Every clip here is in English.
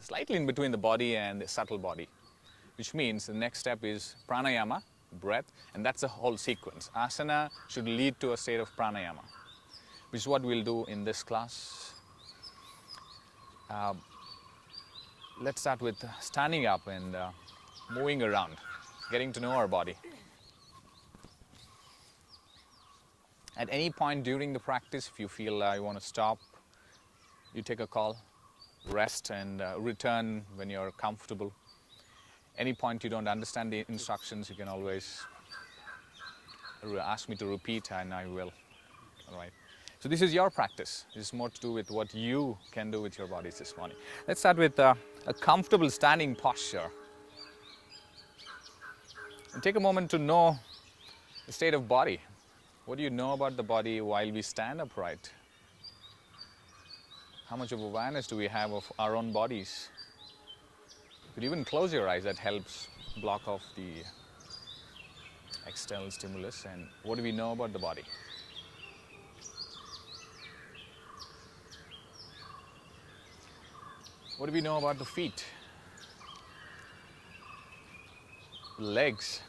slightly in between the body and the subtle body, which means the next step is pranayama, breath, and that's the whole sequence. Asana should lead to a state of pranayama, which is what we'll do in this class. Let's start with standing up and moving around, getting to know our body. At any point during the practice, if you feel you want to stop, you take a call, rest and return when you're comfortable. Any point you don't understand the instructions, you can always ask me to repeat and I will. All right. So this is your practice. This is more to do with what you can do with your bodies this morning. Let's start with a comfortable standing posture. And take a moment to know the state of body. What do you know about the body while we stand upright? How much of awareness do we have of our own bodies? You could even close your eyes, that helps block off the external stimulus. And what do we know about the body? What do we know about the feet? The legs?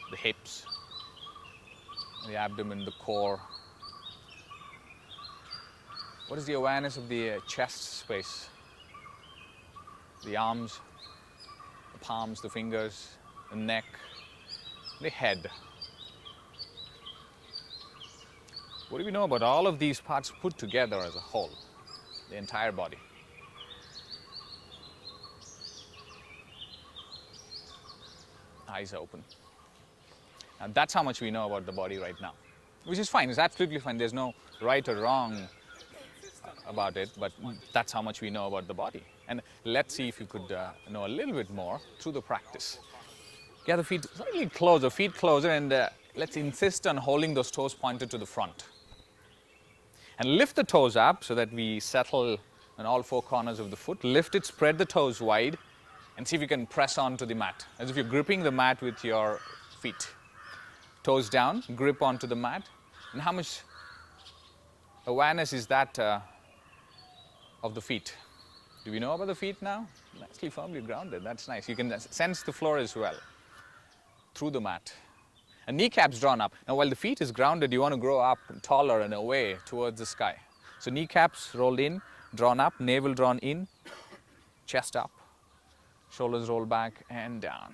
The hips, the abdomen, the core. What is the awareness of the chest space? The arms, the palms, the fingers, the neck, the head. What do we know about all of these parts put together as a whole, the entire body? Eyes open. And that's how much we know about the body right now, which is fine. It's absolutely fine. There's no right or wrong about it, but that's how much we know about the body. And let's see if you could know a little bit more through the practice. Get the feet slightly closer, and let's insist on holding those toes pointed to the front. And lift the toes up so that we settle on all four corners of the foot. Lift it, spread the toes wide, and see if you can press onto the mat, as if you're gripping the mat with your feet. Toes down, grip onto the mat. And how much awareness is that of the feet? Do we know about the feet now? Nicely firmly grounded, that's nice. You can sense the floor as well through the mat. And kneecaps drawn up. Now while the feet is grounded, you want to grow up taller and away towards the sky. So kneecaps rolled in, drawn up, navel drawn in, chest up, shoulders roll back and down.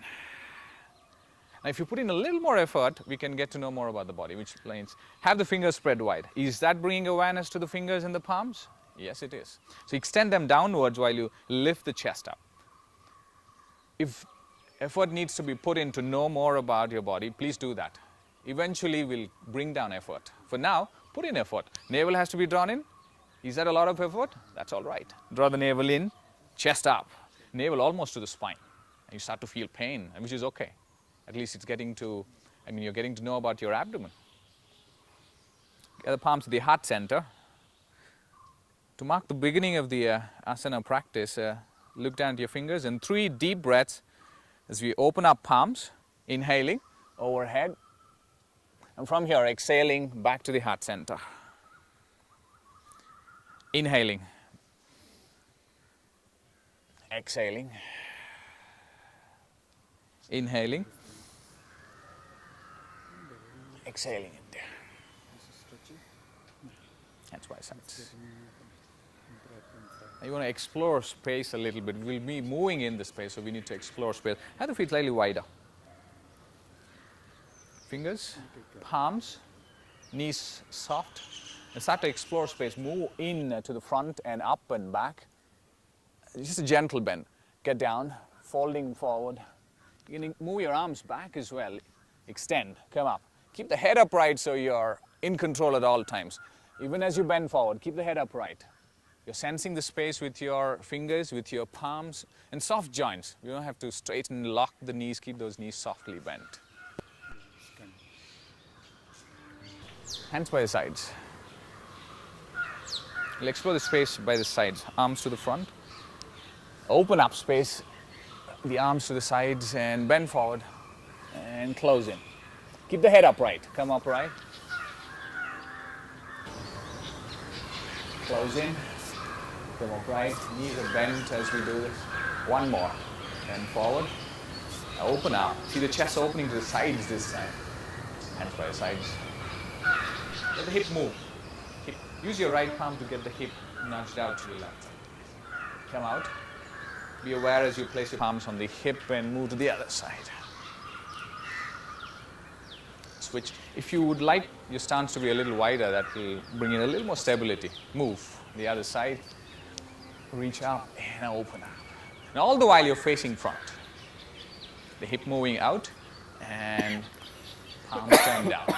Now if you put in a little more effort, we can get to know more about the body, which means have the fingers spread wide. Is that bringing awareness to the fingers and the palms? Yes, it is. So extend them downwards while you lift the chest up. If effort needs to be put in to know more about your body, please do that. Eventually we'll bring down effort. For now, put in effort. Navel has to be drawn in. Is that a lot of effort? That's all right. Draw the navel in, chest up, navel almost to the spine. And you start to feel pain, which is okay. At least it's getting to, you're getting to know about your abdomen. Get the palms to the heart center. To mark the beginning of the asana practice, look down at your fingers and 3 deep breaths as we open up palms, inhaling overhead, and from here exhaling back to the heart center. Inhaling, exhaling, inhaling, exhaling in there. That's why sides. You want to explore space a little bit. We'll be moving in the space, so we need to explore space. Have the feet slightly wider. Fingers, palms, knees soft. And start to explore space. Move in to the front and up and back. Just a gentle bend. Get down, folding forward. You can move your arms back as well. Extend, come up. Keep the head upright so you're in control at all times. Even as you bend forward, keep the head upright. You're sensing the space with your fingers, with your palms, and soft joints. You don't have to straighten, lock the knees, keep those knees softly bent. Hands by the sides. We'll explore the space by the sides. Arms to the front. Open up space, the arms to the sides, and bend forward, and close in. Keep the head upright. Come upright. Close in. Come upright, knees are bent as we do this. One more. And forward. Now open up. See the chest opening to the sides this time. Hands by the sides. Let the hip move. Use your right palm to get the hip nudged out to the left. Come out. Be aware as you place your palms on the hip and move to the other side. Switch. If you would like your stance to be a little wider, that will bring in a little more stability. Move. The other side. Reach up and open up. And all the while you're facing front. The hip moving out and palms turn down.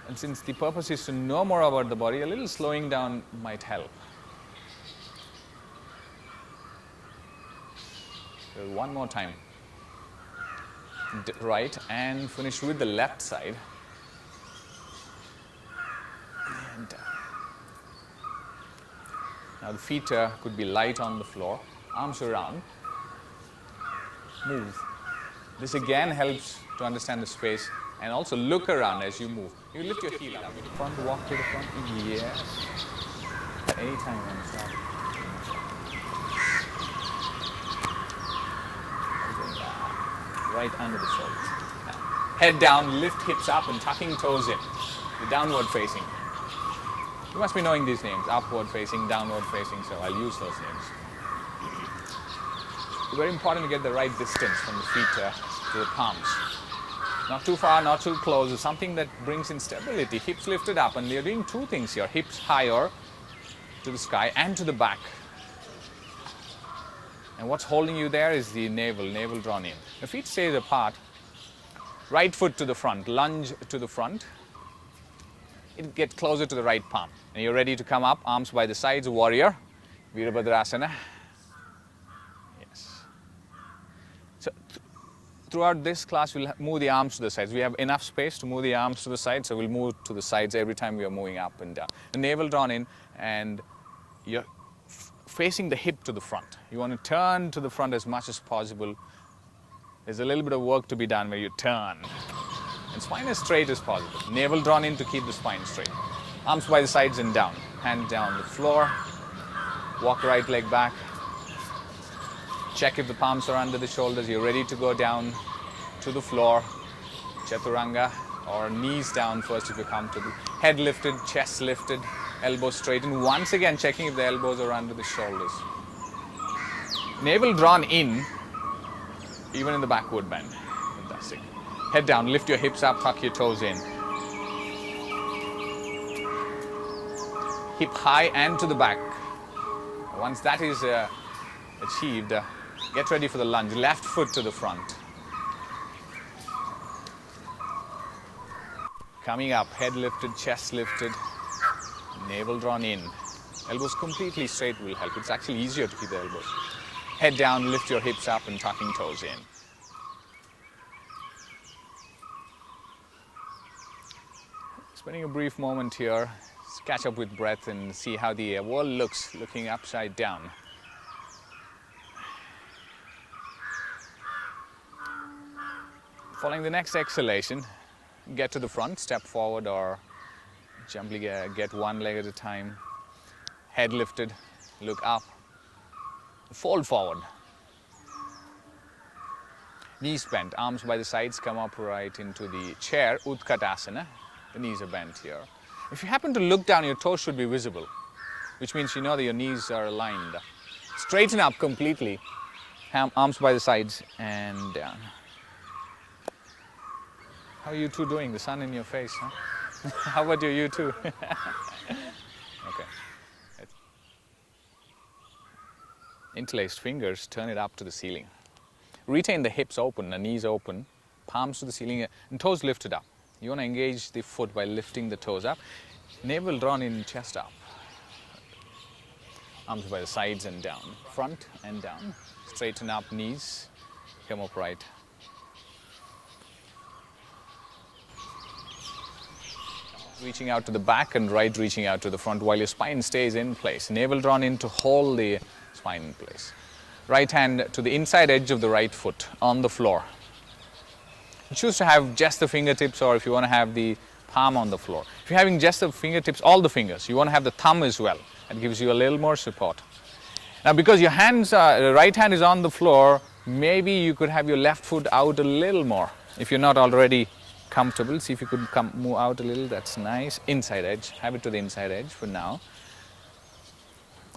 And since the purpose is to know more about the body, a little slowing down might help. So one more time. Right, and finish with the left side. And down. Now the feet could be light on the floor. Arms around. Move. This again helps to understand the space and also look around as you move. You lift your heel up. Front, walk to the front. Yes. Anytime you want to stop. Right under the shoulders. Head down, lift hips up and tucking toes in. The downward facing. You must be knowing these names. Upward facing, downward facing, so I'll use those names. It's very important to get the right distance from the feet to the palms. Not too far, not too close. It's something that brings in stability. Hips lifted up, and you're doing two things here. Hips higher to the sky and to the back. And what's holding you there is the navel drawn in. The feet stay apart. Right foot to the front, lunge to the front. It get closer to the right palm. And you're ready to come up, arms by the sides, warrior, Virabhadrasana. Yes. So throughout this class, we'll move the arms to the sides. We have enough space to move the arms to the sides, so we'll move to the sides every time we are moving up and down. The navel drawn in, and you're facing the hip to the front. You want to turn to the front as much as possible. There's a little bit of work to be done where you turn. And spine as straight as possible. Navel drawn in to keep the spine straight. Arms by the sides and down. Hand down the floor. Walk right leg back. Check if the palms are under the shoulders. You're ready to go down to the floor. Chaturanga, or knees down first if you're comfortable. Head lifted, chest lifted, elbows straightened. Once again, checking if the elbows are under the shoulders. Navel drawn in, even in the backward bend. Fantastic. Head down, lift your hips up, tuck your toes in. Hip high and to the back. Once that is achieved, get ready for the lunge. Left foot to the front. Coming up, head lifted, chest lifted, navel drawn in. Elbows completely straight will help. It's actually easier to keep the elbows. Head down, lift your hips up and tucking toes in. Spending a brief moment here, let's catch up with breath and see how the world looks, looking upside down. Following the next exhalation, get to the front, step forward or gently get one leg at a time. Head lifted, look up, fold forward. Knees bent, arms by the sides, come upright into the chair, Utkatasana. The knees are bent here. If you happen to look down, your toes should be visible, which means you know that your knees are aligned. Straighten up completely, arms by the sides and down. How are you two doing? The sun in your face, huh? How about you two? Okay. Interlaced fingers, turn it up to the ceiling. Retain the hips open, the knees open, palms to the ceiling, and toes lifted up. You want to engage the foot by lifting the toes up. Navel drawn in, chest up. Arms by the sides and down. Front and down. Straighten up knees. Come upright. Reaching out to the back and right reaching out to the front while your spine stays in place. Navel drawn in to hold the spine in place. Right hand to the inside edge of the right foot on the floor. You choose to have just the fingertips, or if you want to have the palm on the floor. If you're having just the fingertips, all the fingers, you want to have the thumb as well. That gives you a little more support. Now because your hands the right hand is on the floor, maybe you could have your left foot out a little more. If you're not already comfortable, see if you could move out a little. That's nice. Inside edge. Have it to the inside edge for now.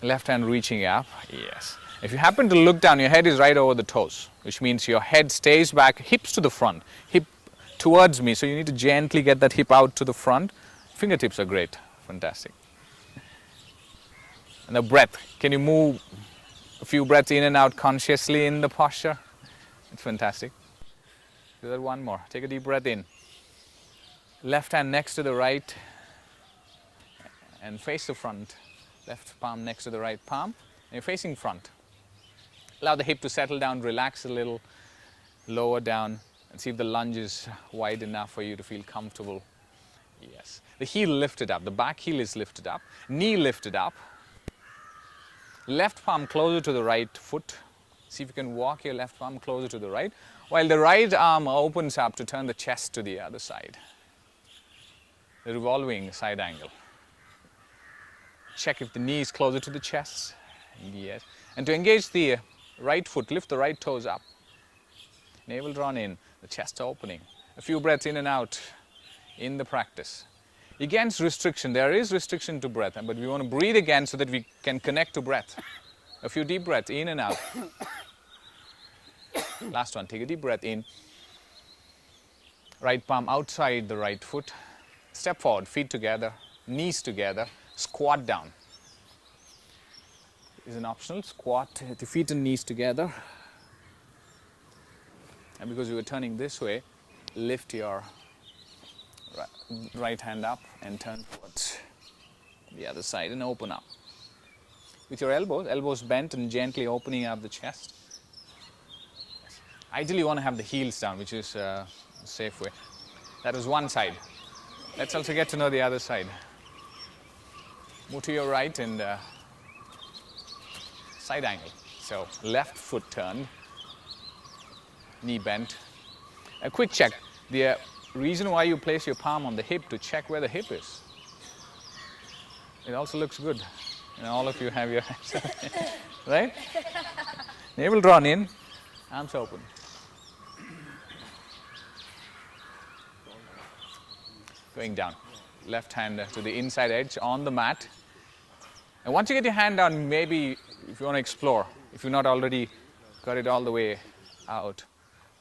Left hand reaching up. Yes. If you happen to look down, your head is right over the toes, which means your head stays back, hips to the front, hip towards me. So you need to gently get that hip out to the front. Fingertips are great. Fantastic. And the breath. Can you move a few breaths in and out consciously in the posture? It's fantastic. Do that one more. Take a deep breath in. Left hand next to the right and face the front. Left palm next to the right palm. And you're facing front. Allow the hip to settle down, relax a little, lower down, and see if the lunge is wide enough for you to feel comfortable. Yes. The heel lifted up. The back heel is lifted up. Knee lifted up. Left palm closer to the right foot. See if you can walk your left palm closer to the right, while the right arm opens up to turn the chest to the other side. The revolving side angle. Check if the knee is closer to the chest. Yes. And to engage the right foot, lift the right toes up. Navel drawn in, the chest opening. A few breaths in and out in the practice. Against restriction, there is restriction to breath, but we want to breathe again so that we can connect to breath. A few deep breaths in and out. Last one, take a deep breath in. Right palm outside the right foot. Step forward, feet together, knees together, squat down. Is an optional squat, the feet and knees together. And because you are turning this way, lift your right hand up and turn towards the other side and open up. With your elbows bent and gently opening up the chest. Ideally you want to have the heels down, which is a safe way. That was one side. Let's also get to know the other side. Move to your right and side angle. So left foot turned, knee bent. A quick check. The reason why you place your palm on the hip to check where the hip is. It also looks good. And all of you have your hands, right? Navel drawn in, arms open. Going down. Left hand to the inside edge on the mat. And once you get your hand down, maybe if you want to explore, if you've not already got it all the way out,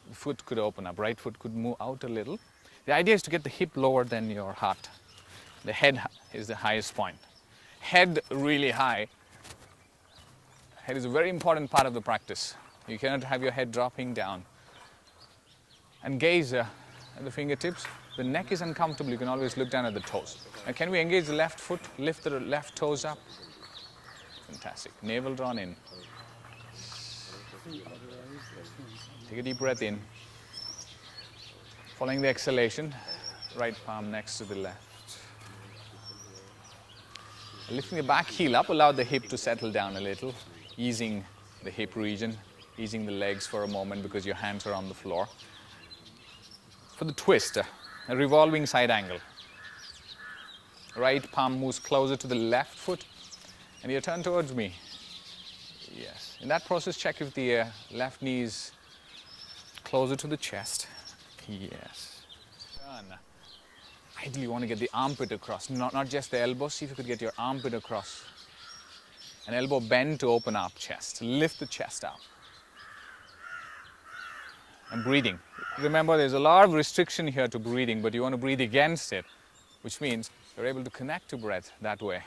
the foot could open up, right foot could move out a little. The idea is to get the hip lower than your heart. The head is the highest point. Head really high. Head is a very important part of the practice. You cannot have your head dropping down. And gaze at the fingertips. The neck is uncomfortable, you can always look down at the toes. Now can we engage the left foot, lift the left toes up? Fantastic. Navel drawn in. Take a deep breath in. Following the exhalation, right palm next to the left. Lifting the back heel up, allow the hip to settle down a little, easing the hip region, easing the legs for a moment because your hands are on the floor. For the twist, a revolving side angle. Right palm moves closer to the left foot and you turn towards me. Yes. In that process, check if the left knee is closer to the chest. Yes. Turn. Ideally, you want to get the armpit across, not just the elbow. See if you could get your armpit across. An elbow bend to open up chest. Lift the chest up. And breathing. Remember, there's a lot of restriction here to breathing, but you want to breathe against it, which means you're able to connect to breath that way.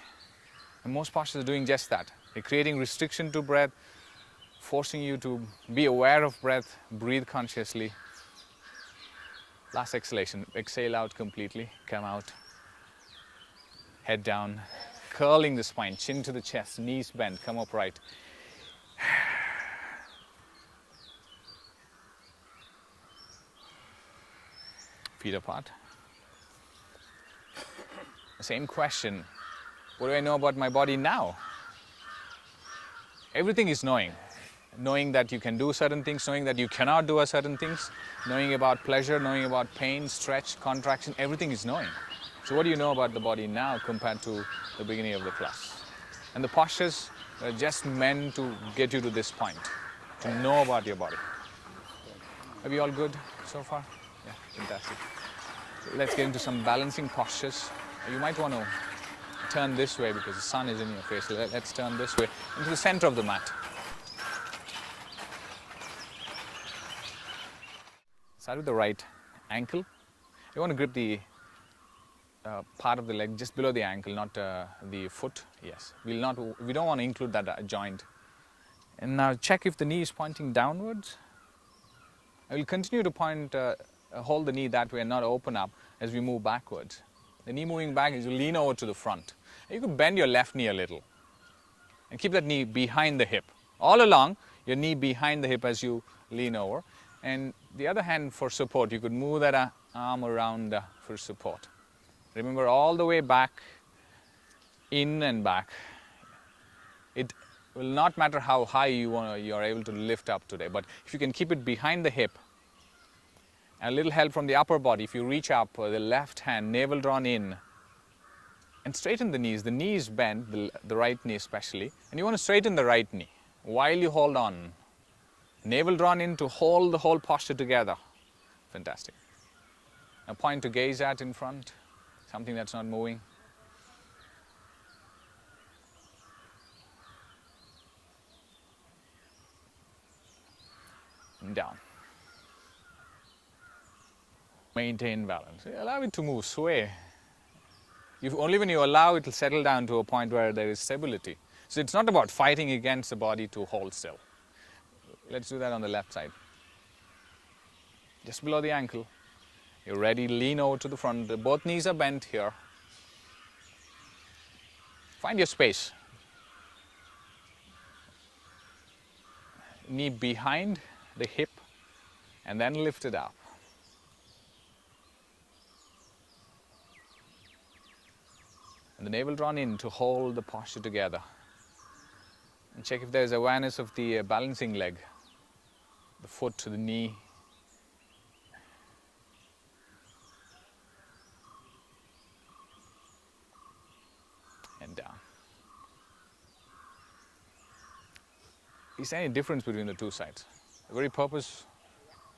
And most postures are doing just that. They're creating restriction to breath, forcing you to be aware of breath, breathe consciously. Last exhalation, exhale out completely, come out. Head down, curling the spine, chin to the chest, knees bent, come upright. Feet apart. Same question, what do I know about my body now? Everything is knowing. Knowing that you can do certain things, knowing that you cannot do certain things, knowing about pleasure, knowing about pain, stretch, contraction, everything is knowing. So what do you know about the body now compared to the beginning of the class? And the postures are just meant to get you to this point, to know about your body. Are we all good so far? Yeah, fantastic. So let's get into some balancing postures. You might want to turn this way because the sun is in your face. Let's turn this way into the center of the mat. Start with the right ankle. You want to grip the part of the leg just below the ankle, not the foot. Yes, we don't want to include that joint. And now check if the knee is pointing downwards. I will continue to hold the knee that way and not open up as we move backwards. The knee moving back is you lean over to the front. You can bend your left knee a little and keep that knee behind the hip. All along, your knee behind the hip as you lean over. And the other hand for support, you could move that arm around for support. Remember, all the way back, in and back. It will not matter how high you are able to lift up today, but if you can keep it behind the hip, and a little help from the upper body, if you reach up, the left hand, navel drawn in, and straighten the knees. The knee is bent, the right knee especially, and you want to straighten the right knee while you hold on. Navel drawn in to hold the whole posture together. Fantastic. A point to gaze at in front, something that's not moving. And down. Maintain balance. Allow it to move, sway. Only when you allow it to settle down to a point where there is stability. So it's not about fighting against the body to hold still. Let's do that on the left side. Just below the ankle. You're ready, lean over to the front. Both knees are bent here. Find your space. Knee behind the hip and then lift it up. And the navel drawn in to hold the posture together. And check if there is awareness of the balancing leg, the foot to the knee. And down. Is there any difference between the two sides? The very purpose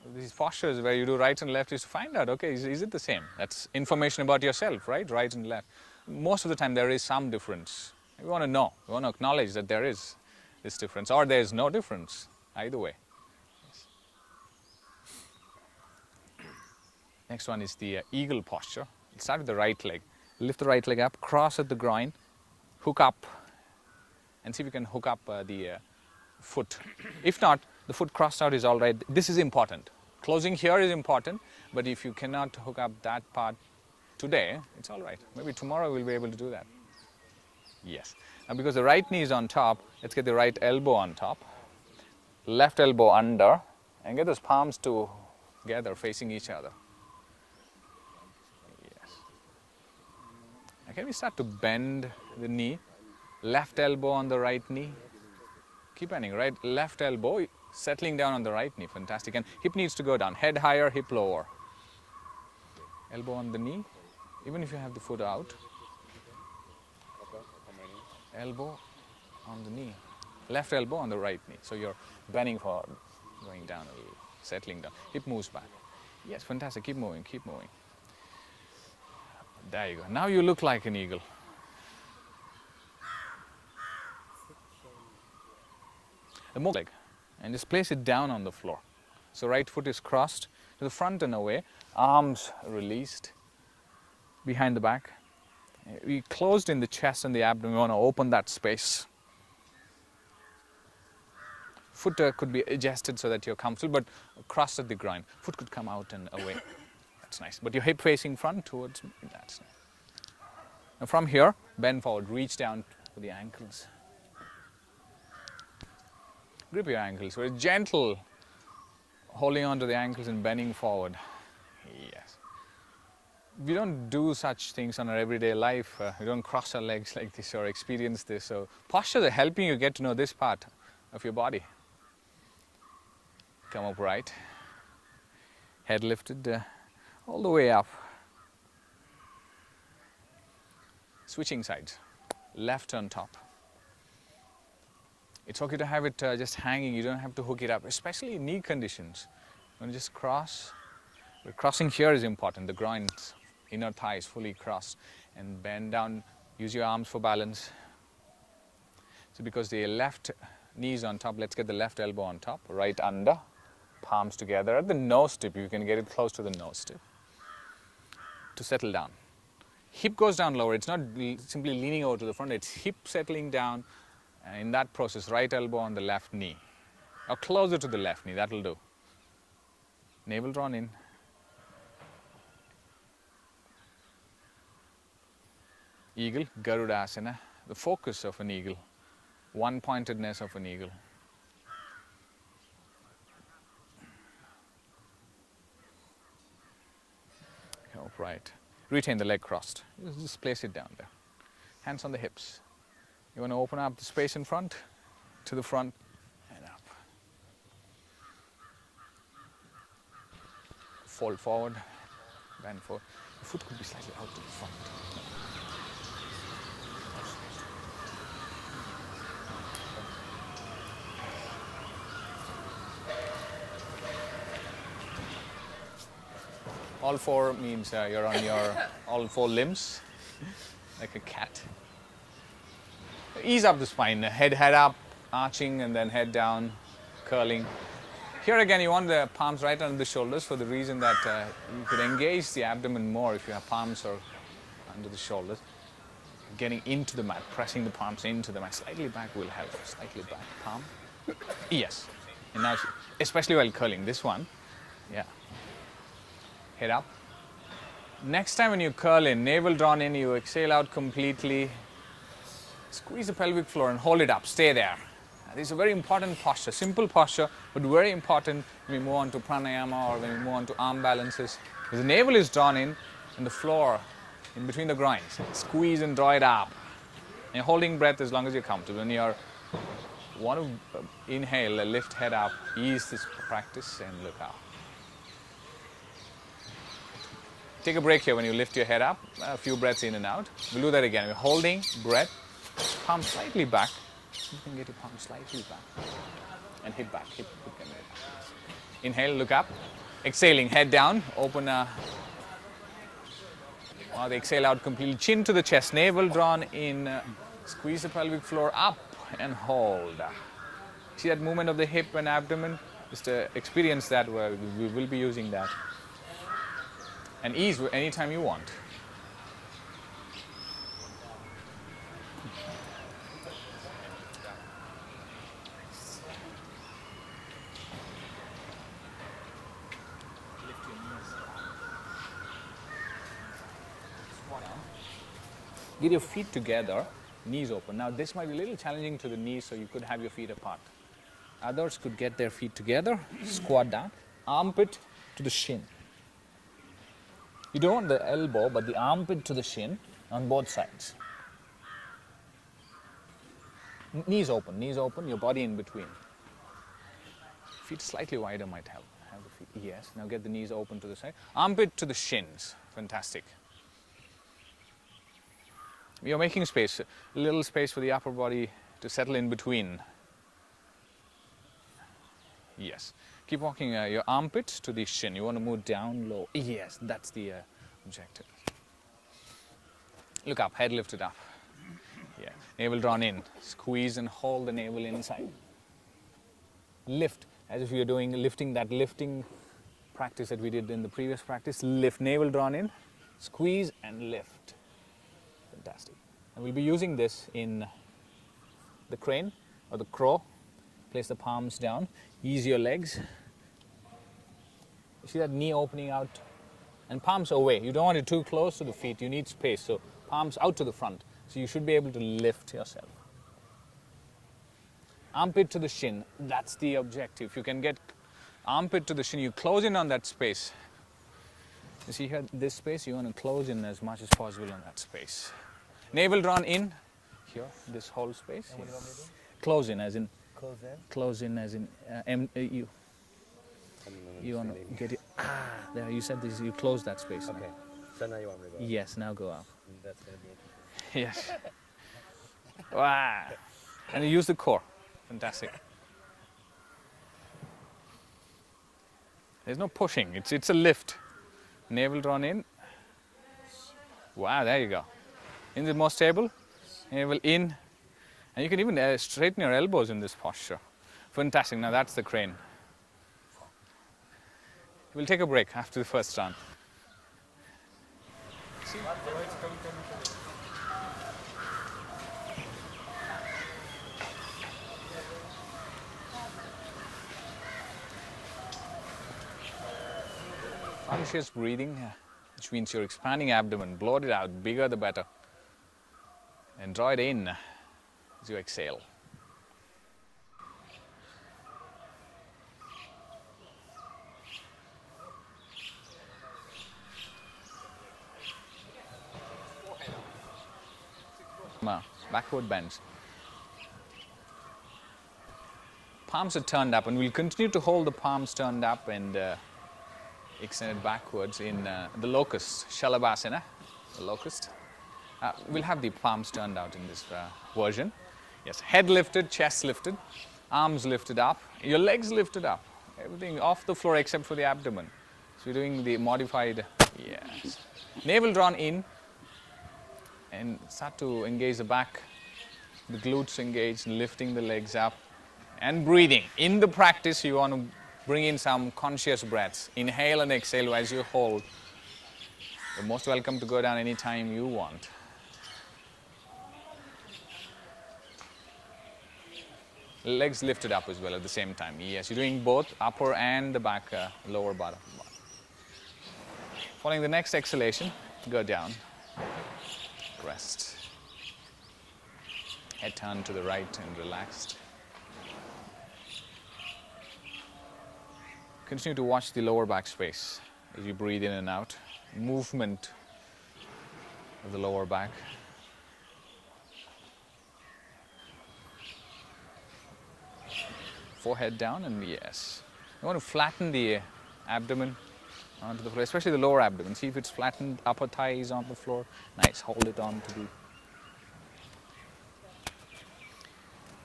of these postures where you do right and left is to find out, okay, is it the same? That's information about yourself, right? Right and left. Most of the time there is some difference. We want to know, we want to acknowledge that there is this difference, or there is no difference, either way. Yes. Next one is the eagle posture. Let's start with the right leg. Lift the right leg up, cross at the groin, hook up, and see if you can hook up the foot. If not, the foot crossed out is all right. This is important. Closing here is important, but if you cannot hook up that part today, it's all right. Maybe tomorrow we'll be able to do that. Yes. Now because the right knee is on top, let's get the right elbow on top, left elbow under, and get those palms together facing each other. Yes. Now can we start to bend the knee? Left elbow on the right knee. Keep bending, right? Left elbow settling down on the right knee. Fantastic. And hip needs to go down. Head higher, hip lower. Elbow on the knee, even if you have the foot out. Elbow on the knee. Left elbow on the right knee. So you're bending forward, going down a little, settling down. Hip moves back. Yes, fantastic. Keep moving, keep moving. There you go. Now you look like an eagle. The more leg, and just place it down on the floor. So right foot is crossed to the front and away, arms released behind the back. We closed in the chest and the abdomen. We want to open that space. Foot could be adjusted so that you're comfortable, but crossed at the groin. Foot could come out and away. That's nice. But your hip facing front towards me. That's nice. Now from here, bend forward, reach down to the ankles. Grip your ankles. Very gentle, holding on to the ankles and bending forward. Yes. We don't do such things on our everyday life. We don't cross our legs like this or experience this. So postures are helping you get to know this part of your body. Come upright. Head lifted all the way up. Switching sides. Left on top. It's okay to have it just hanging. You don't have to hook it up, especially in knee conditions. You want to just cross. But crossing here is important. The groins, inner thighs fully crossed, and bend down. Use your arms for balance. So because the left knee is on top, let's get the left elbow on top, right under, palms together at the nose tip. You can get it close to the nose tip to settle down. Hip goes down lower. It's not simply leaning over to the front. It's hip settling down. And in that process, right elbow on the left knee, or closer to the left knee. That'll do. Navel drawn in. Eagle, Garudasana, the focus of an eagle, one-pointedness of an eagle. Upright. Retain the leg crossed. Just place it down there. Hands on the hips. You want to open up the space in front, to the front, and up. Fold forward, bend forward. The foot could be slightly out to the front. All four means you're on your all four limbs, like a cat. Ease up the spine, head up, arching, and then head down, curling. Here again, you want the palms right under the shoulders for the reason that you could engage the abdomen more if you have palms or under the shoulders. Getting into the mat, pressing the palms into the mat. Slightly back will help. Slightly back, palm. Yes. And now, especially while curling, this one. Yeah. Head up. Next time when you curl in, navel drawn in, you exhale out completely. Squeeze the pelvic floor and hold it up. Stay there. This is a very important posture. Simple posture, but very important when we move on to pranayama or when we move on to arm balances. Because the navel is drawn in and the floor in between the groins. Squeeze and draw it up. And you're holding breath as long as you're comfortable. When you want to inhale, lift head up, ease this practice and look out. Take a break here when you lift your head up, a few breaths in and out. We'll do that again. We're holding breath, palm slightly back. You can get your palm slightly back and hip back. Hip can go back. Inhale, look up. Exhaling, head down. Open the exhale out completely. Chin to the chest, navel drawn in. Squeeze the pelvic floor up and hold. See that movement of the hip and abdomen? Just experience that. We will be using that. And ease anytime you want. Get your feet together, knees open. Now this might be a little challenging to the knees, so you could have your feet apart. Others could get their feet together, squat down, armpit to the shin. You don't want the elbow, but the armpit to the shin on both sides. Knees open, your body in between. Feet slightly wider might help. Have the feet, yes. Now get the knees open to the side. Armpit to the shins, fantastic. You're making space, a little space for the upper body to settle in between. Yes. Keep walking your armpit to the shin. You want to move down low. Yes, that's the objective. Look up, head lifted up. Yeah. Navel drawn in. Squeeze and hold the navel inside. Lift, as if you're doing lifting practice that we did in the previous practice. Lift, navel drawn in. Squeeze and lift. Fantastic. And we'll be using this in the crane or the crow. Place the palms down. Ease your legs. You see that knee opening out? And palms away. You don't want it too close to the feet. You need space. So palms out to the front. So you should be able to lift yourself. Armpit to the shin. That's the objective. If you can get armpit to the shin, you close in on that space. You see here, this space, you want to close in as much as possible on that space. Navel drawn in, here, this whole space. Here. Close in as in, you want to get it, there, you said this, you close that space. Okay, now. So now you want me to go up? Yes, now go up. That's going to be Yes. Wow. And you use the core. Fantastic. There's no pushing. It's a lift. Navel drawn in. Wow, there you go. In the more stable. Navel in. And you can even straighten your elbows in this posture. Fantastic. Now that's the crane. We'll take a break after the first round. Conscious breathing, which means you're expanding abdomen, bloat it out, bigger the better. And draw it in as you exhale. Backward bends. Palms are turned up, and we'll continue to hold the palms turned up and extended backwards in the locust, Shalabhasana, the locust. We'll have the palms turned out in this version. Yes, head lifted, chest lifted, arms lifted up, your legs lifted up, everything off the floor except for the abdomen. So we're doing the modified, yes. Navel drawn in and start to engage the back, the glutes engaged, lifting the legs up and breathing. In the practice, you want to bring in some conscious breaths. Inhale and exhale as you hold. You're most welcome to go down anytime you want. Legs lifted up as well at the same time. Yes, you're doing both upper and the back, lower bottom. Following the next exhalation, go down. Rest. Head turned to the right and relaxed. Continue to watch the lower back space as you breathe in and out. Movement of the lower back. Forehead down, and yes. You want to flatten the abdomen onto the floor, especially the lower abdomen. See if it's flattened, upper thigh is on the floor. Nice, hold it on to the...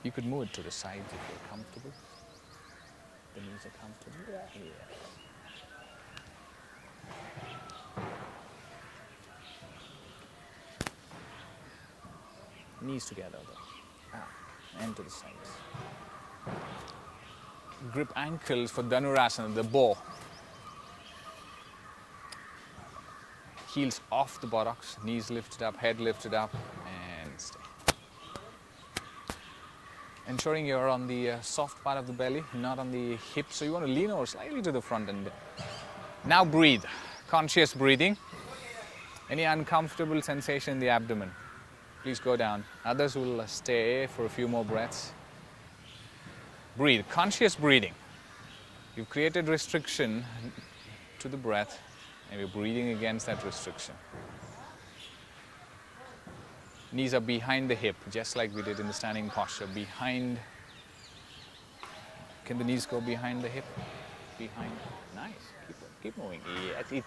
You could move it to the sides if you're comfortable. The knees are comfortable. Yeah. Knees together though. And to the sides. Grip ankles for Dhanurasana, the bow. Heels off the buttocks, knees lifted up, head lifted up, and stay. Ensuring you're on the soft part of the belly, not on the hips. So you want to lean over slightly to the front. And now breathe. Conscious breathing. Any uncomfortable sensation in the abdomen, please go down. Others will stay for a few more breaths. Breathe. Conscious breathing. You've created restriction to the breath, and you're breathing against that restriction. Knees are behind the hip, just like we did in the standing posture. Behind. Can the knees go behind the hip? Behind. Nice. Keep moving. Yes.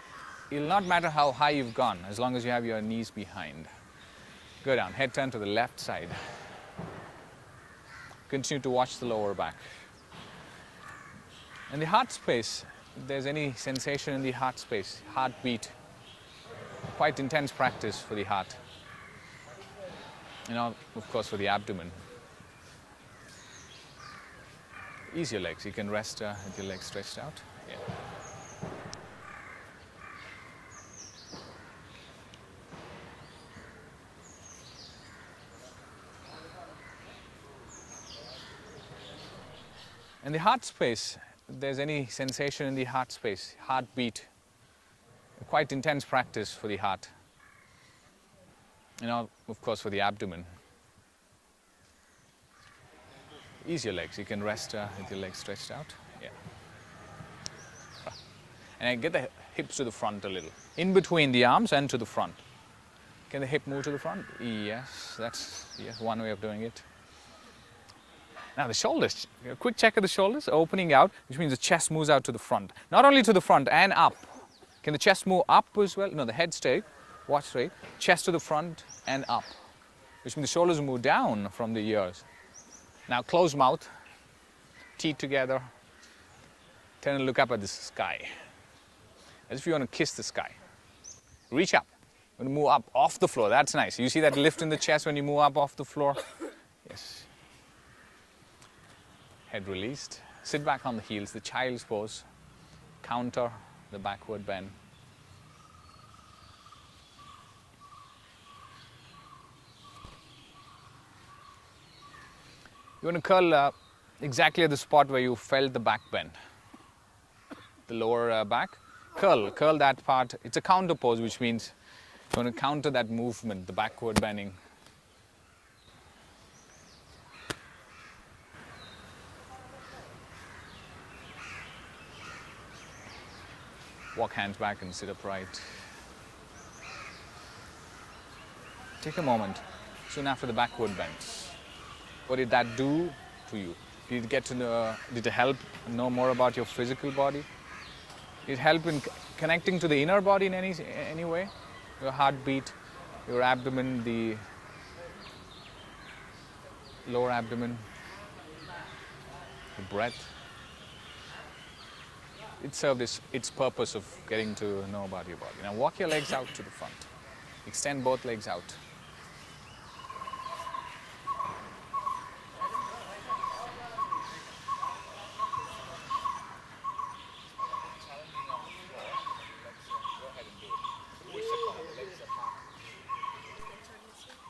It'll not matter how high you've gone, as long as you have your knees behind. Go down. Head turn to the left side. Continue to watch the lower back. In the heart space, if there's any sensation in the heart space, heartbeat, quite intense practice for the heart. And of course for the abdomen. Ease your legs. You can rest with your legs stretched out. Yeah. In the heart space, if there's any sensation in the heart space, heartbeat, quite intense practice for the heart. Of course for the abdomen. Ease your legs. You can rest with your legs stretched out. Yeah. And get the hips to the front a little. In between the arms and to the front. Can the hip move to the front? Yes, that's one way of doing it. Now the shoulders, a quick check of the shoulders, opening out, which means the chest moves out to the front. Not only to the front and up. Can the chest move up as well? No, the head straight, watch straight, chest to the front and up. which means the shoulders move down from the ears. Now close mouth, teeth together, turn and look up at the sky, as if you want to kiss the sky. Reach up, you want to move up off the floor, that's nice. You see that lift in the chest when you move up off the floor? Yes. Head released, sit back on the heels, the child's pose, counter the backward bend. You want to curl exactly at the spot where you felt the back bend, the lower back. Curl that part. It's a counter pose, which means you want to counter that movement, the backward bending. Walk hands back and sit upright. Take a moment soon after the backward bend. What did that do to you? Did it get to know, did it help know more about your physical body? Did it help in connecting to the inner body in any way? Your heartbeat, your abdomen, the lower abdomen, the breath. It served its purpose of getting to know about your body. Now walk your legs out to the front. Extend both legs out.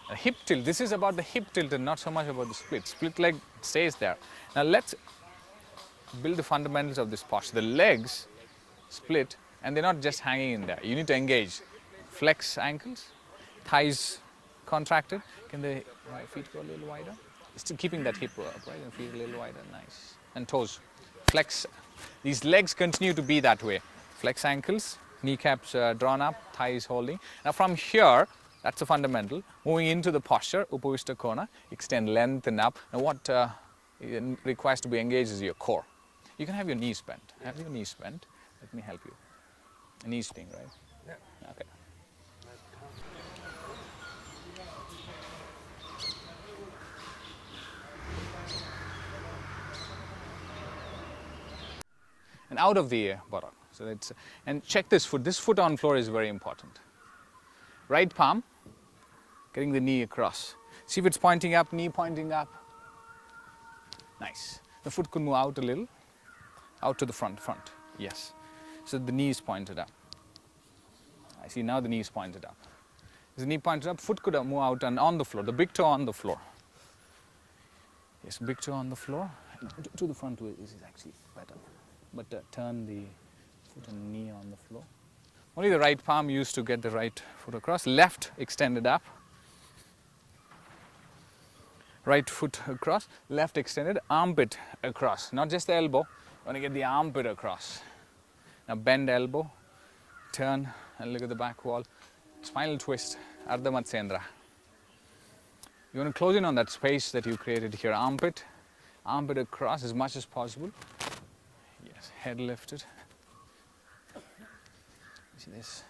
A hip tilt, this is about the hip tilt and not so much about the split. Split leg stays there. Now let's build the fundamentals of this posture. The legs split and they're not just hanging in there. You need to engage. Flex ankles, thighs contracted. Can the feet go a little wider? Still keeping that hip upright and feet a little wider, nice. And toes, flex. These legs continue to be that way. Flex ankles, kneecaps drawn up, thighs holding. Now from here, that's the fundamental. Moving into the posture, Upavishta Kona, extend, lengthen up. And what requires to be engaged is your core. You can have your knees bent. Have your knees bent. Let me help you. Knees thing, right? Yeah. Okay. And out of the buttock. So that's, and check this foot. This foot on floor is very important. Right palm, getting the knee across. See if it's pointing up, knee pointing up. Nice. The foot could move out a little, out to the front. Yes. So the knee is pointed up. I see now the knee is pointed up. As the knee pointed up, foot could move out and on the floor, the big toe on the floor. Yes, big toe on the floor. To the front is actually better. But turn the foot and knee on the floor. Only the right palm used to get the right foot across. Left extended up. Right foot across. Left extended. Armpit across. Not just the elbow. You want to get the armpit across. Now bend elbow. Turn and look at the back wall. Spinal twist. Ardha Matsyendra. You want to close in on that space that you created here. Armpit. Armpit across as much as possible. Yes. Head lifted. See this?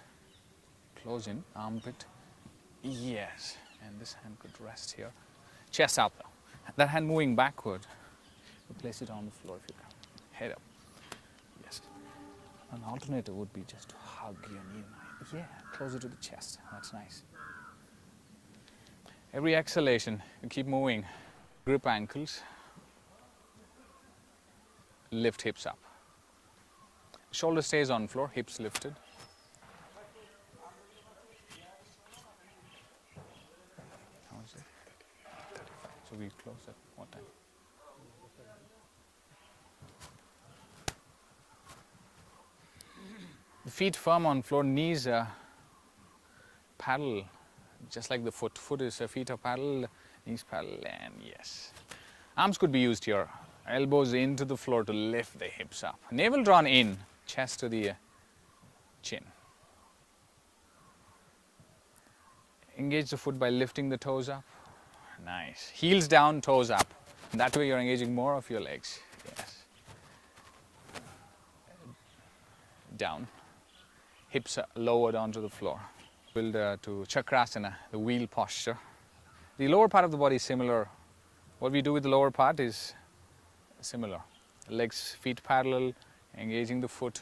Close in, armpit. Yes. And this hand could rest here. Chest up now. That hand moving backward. You place it on the floor if you can. Head up. Yes. An alternative would be just to hug your knee. Yeah, closer to the chest. That's nice. Every exhalation, you keep moving. Grip ankles. Lift hips up. Shoulder stays on floor, hips lifted. So we close at what time? The feet firm on floor, knees paddle, just like the foot. Foot is feet are paddle, knees paddle, and yes. Arms could be used here. Elbows into the floor to lift the hips up. Navel drawn in, chest to the chin. Engage the foot by lifting the toes up. Nice. Heels down, toes up. That way you're engaging more of your legs. Yes. Down. Hips are lowered onto the floor. Build to Chakrasana, the wheel posture. The lower part of the body is similar. What we do with the lower part is similar. Legs, feet parallel, engaging the foot,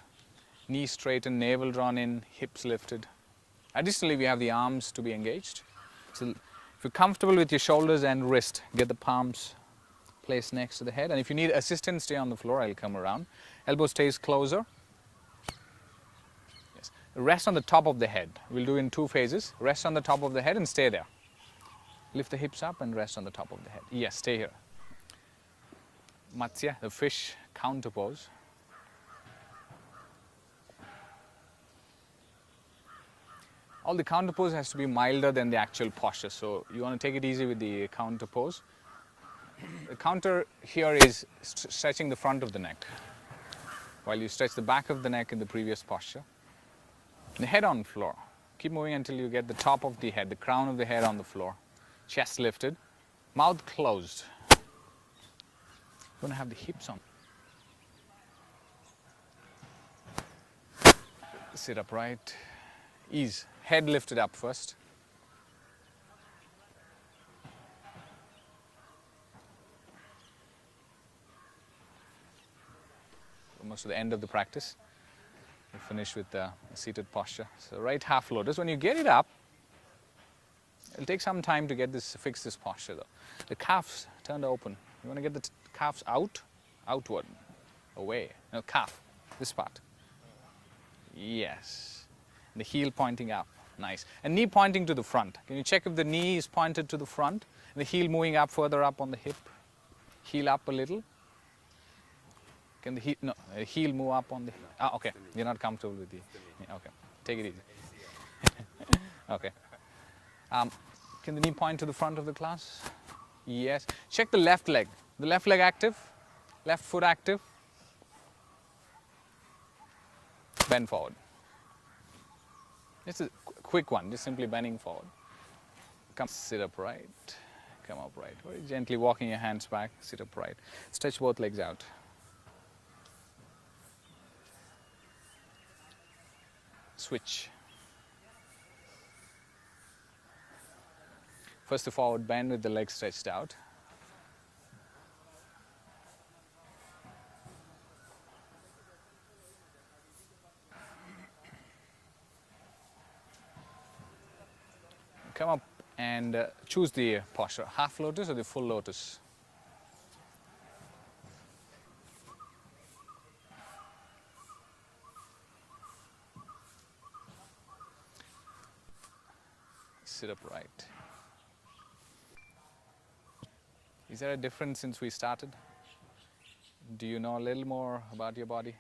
knees straightened, navel drawn in, hips lifted. Additionally, we have the arms to be engaged. So if you're comfortable with your shoulders and wrist, get the palms placed next to the head. And if you need assistance, stay on the floor. I'll come around. Elbow stays closer. Yes. Rest on the top of the head. We'll do in 2 phases. Rest on the top of the head and stay there. Lift the hips up and rest on the top of the head. Yes, stay here. Matsya, the fish counter pose. All the counter pose has to be milder than the actual posture. So you want to take it easy with the counter pose. The counter here is stretching the front of the neck, while you stretch the back of the neck in the previous posture. The head on the floor. Keep moving until you get the top of the head, the crown of the head on the floor. Chest lifted, mouth closed. You want to have the hips on. Sit upright. Ease. Head lifted up first. Almost to the end of the practice. We'll finish with the seated posture. So right half lotus. When you get it up, it'll take some time to get this, fix this posture though. The calves turned open. You want to get the calves out, outward, away. No, calf, this part. Yes. The heel pointing up. Nice. And knee pointing to the front. Can you check if the knee is pointed to the front? And the heel moving up, further up on the hip. Heel up a little. Can the heel, no, the heel move up on the, okay. You're not comfortable with the, okay. Take it easy. Okay. Can the knee point to the front of the class? Yes. Check the left leg. The left leg active. Left foot active. Bend forward. This is a quick one, just simply bending forward. Come, sit upright. Come upright. Very gently walking your hands back, sit upright. Stretch both legs out. Switch. First the forward bend with the legs stretched out. Come up and choose the posture, half lotus or the full lotus. Sit upright. Is there a difference since we started? Do you know a little more about your body?